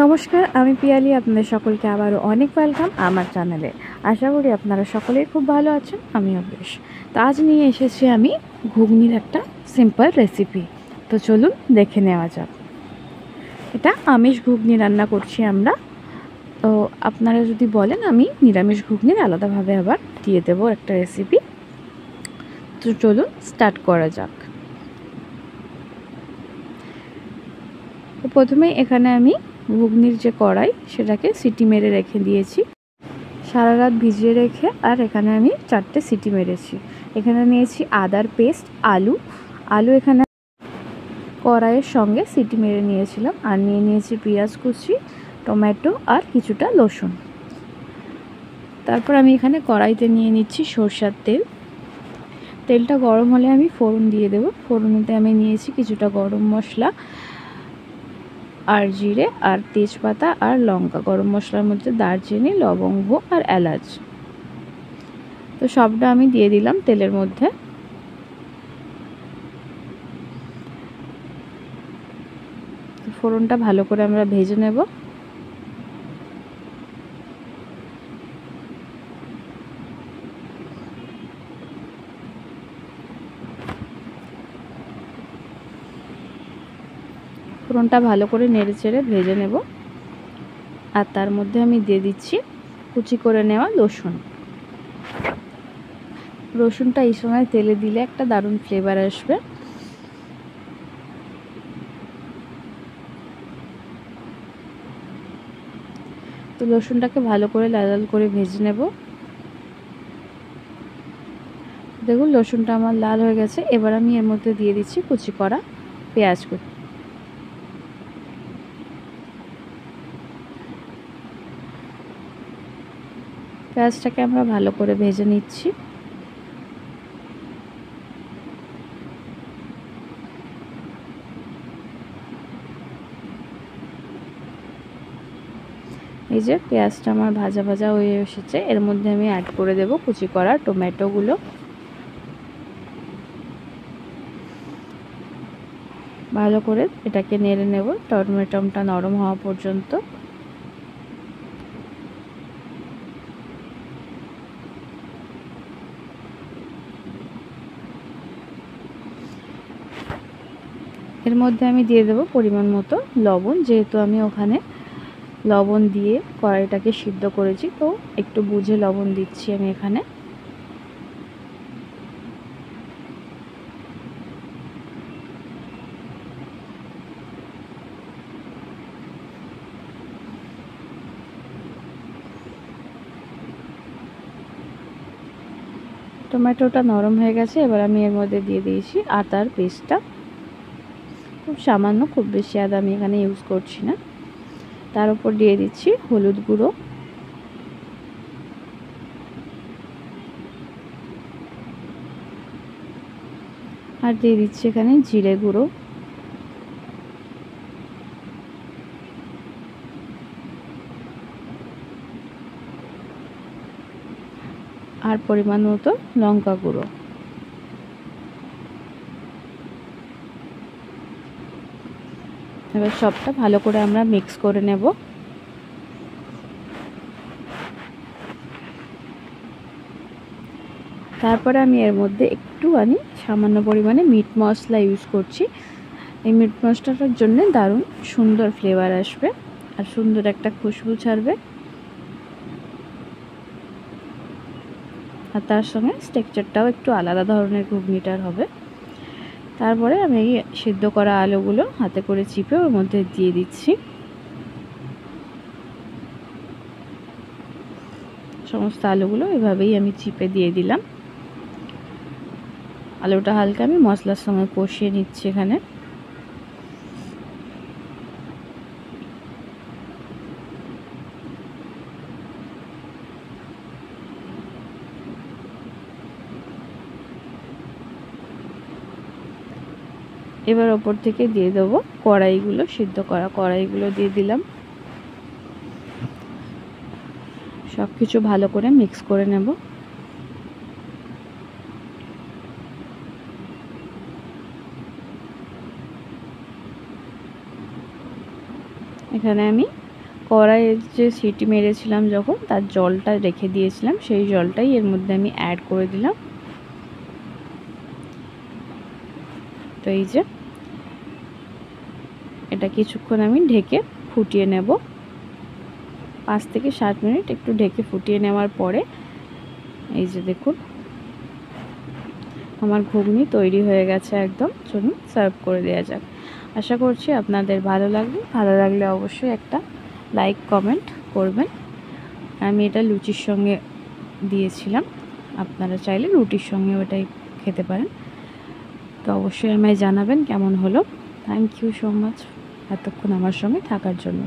নমস্কার, আমি পিয়ালি। আপনাদের সকলকে আবারও অনেক ওয়েলকাম আমার চ্যানেলে। আশা করি আপনারা সকলেই খুব ভালো আছেন, আমিও বেশ। তো আজ নিয়ে এসেছি আমি ঘুগনির একটা সিম্পল রেসিপি। তো চলুন দেখে নেওয়া যাক। এটা আমিষ ঘুগনি রান্না করছি আমরা। তো আপনারা যদি বলেন আমি নিরামিষ ঘুগনির আলাদাভাবে আবার দিয়ে দেবো একটা রেসিপি। তো চলুন স্টার্ট করা যাক। তো প্রথমে এখানে আমি ঘুগনির যে কড়াই সেটাকে সিটি মেরে রেখে দিয়েছি, সারা রাত ভিজিয়ে রেখে। আর এখানে আমি 4টে সিটি মেরেছি। এখানে নিয়েছি আদার পেস্ট, আলু এখানে কড়াইয়ের সঙ্গে সিটি মেরে নিয়েছিলাম। আর নিয়েছি পেঁয়াজ কুচি, টমেটো আর কিছুটা রসুন। তারপর আমি এখানে কড়াইতে নিয়ে নিচ্ছি সরষের তেল। তেলটা গরম হলে আমি ফোড়ন দিয়ে দেব। ফোড়নেতে আমি নিয়েছি কিছুটা গরম মশলা আর জিরে আর তেজপাতা আর লঙ্কা। গরম মশলার মধ্যে দারচিনি, লবঙ্গ আর এলাচ। তো সবটা আমি দিয়ে দিলাম তেলের মধ্যে। ফোড়নটা ভালো করে আমরা ভেজে নেব। ফোড়নটা ভালো করে নেড়ে চেড়ে ভেজে নেব। আর তার মধ্যে আমি দিয়ে দিচ্ছি কুচি করে নেওয়া রসুন। রসুনটা এই সময় তেলে দিলে একটা দারুণ ফ্লেভার আসবে। তো রসুনটাকে ভালো করে লাল লাল করে ভেজে নেব। দেখুন রসুনটা আমার লাল হয়ে গেছে। এবার আমি এর মধ্যে দিয়ে দিচ্ছি কুচি করা পেঁয়াজ কুচি। পেঁয়াজটাকে আমরা ভালো করে ভেজে নিচ্ছি। এই যে পেঁয়াজটা আমার ভাজা ভাজা হয়ে এসেছে। এর মধ্যে আমি অ্যাড করে দেব কুচি করা টমেটোগুলো। ভালো করে এটাকে নেড়ে নেব টমেটোটা নরম হওয়া পর্যন্ত। এর মধ্যে আমি দিয়ে দেব পরিমাণ মতো লবণ, যেহেতু আমি ওখানে লবণ দিয়ে কড়াইটাকে সিদ্ধ করেছি, তো একটু বুঝে লবণ দিচ্ছি আমি এখানে। টমেটোটা নরম হয়ে গেছে। এবার আমি এর মধ্যে দিয়ে দিয়েছি আদার পেস্টটা। খুব সামান্য, খুব বেশি আদা আমি এখানে ইউজ করছি না। তার উপর দিয়ে দিচ্ছি হলুদ গুঁড়ো, আর দিয়ে দিচ্ছি এখানে জিরে গুঁড়ো, আর পরিমাণ মতো লঙ্কা গুঁড়ো। এবার সবটা ভালো করে আমরা মিক্স করে নেব। তারপরে আমি এর মধ্যে একটুখানি সামান্য পরিমাণে মিট মশলা ইউজ করছি। এই মিট মশলাটার জন্য দারুণ সুন্দর ফ্লেভার আসবে আর সুন্দর একটা খুশবু ছাড়বে। আর তার সঙ্গে টেক্সচারটাও একটু আলাদা ধরনের ঘুগনিটার হবে। তারপরে আমি এই সিদ্ধ করা আলুগুলো হাতে করে চিপে ওর মধ্যে দিয়ে দিচ্ছি। সমস্ত আলুগুলো এভাবেই আমি চিপে দিয়ে দিলাম। আলুটা হালকা আমি মশলার সঙ্গে কষিয়ে নিচ্ছি এখানে। এবার ওপর থেকে দিয়ে দেবো কড়াইগুলো, সিদ্ধ করা কড়াইগুলো দিয়ে দিলাম। সব কিছু ভালো করে মিক্স করে নেব। এখানে আমি কড়াইয়ে যে সিটি মেরেছিলাম যখন, তার জলটা রেখে দিয়েছিলাম, সেই জলটাই এর মধ্যে আমি অ্যাড করে দিলাম। তো এই যে এটা কিছুক্ষণ আমি ঢেকে ফুটিয়ে নেব। 5 থেকে 7 মিনিট একটু ঢেকে ফুটিয়ে নেওয়ার পরে এই যে দেখুন আমার ঘুগনি তৈরি হয়ে গেছে একদম। চলুন সার্ভ করে দেওয়া যাক। আশা করছি আপনাদের ভালো লাগবে। ভালো লাগলে অবশ্যই একটা লাইক কমেন্ট করবেন। আমি এটা লুচির সঙ্গে দিয়েছিলাম, আপনারা চাইলে রুটির সঙ্গে ওটাই খেতে পারেন। তো অবশ্যই আমায় জানাবেন কেমন হলো। থ্যাংক ইউ সো মাচ এতক্ষণ আমার সঙ্গে থাকার জন্য।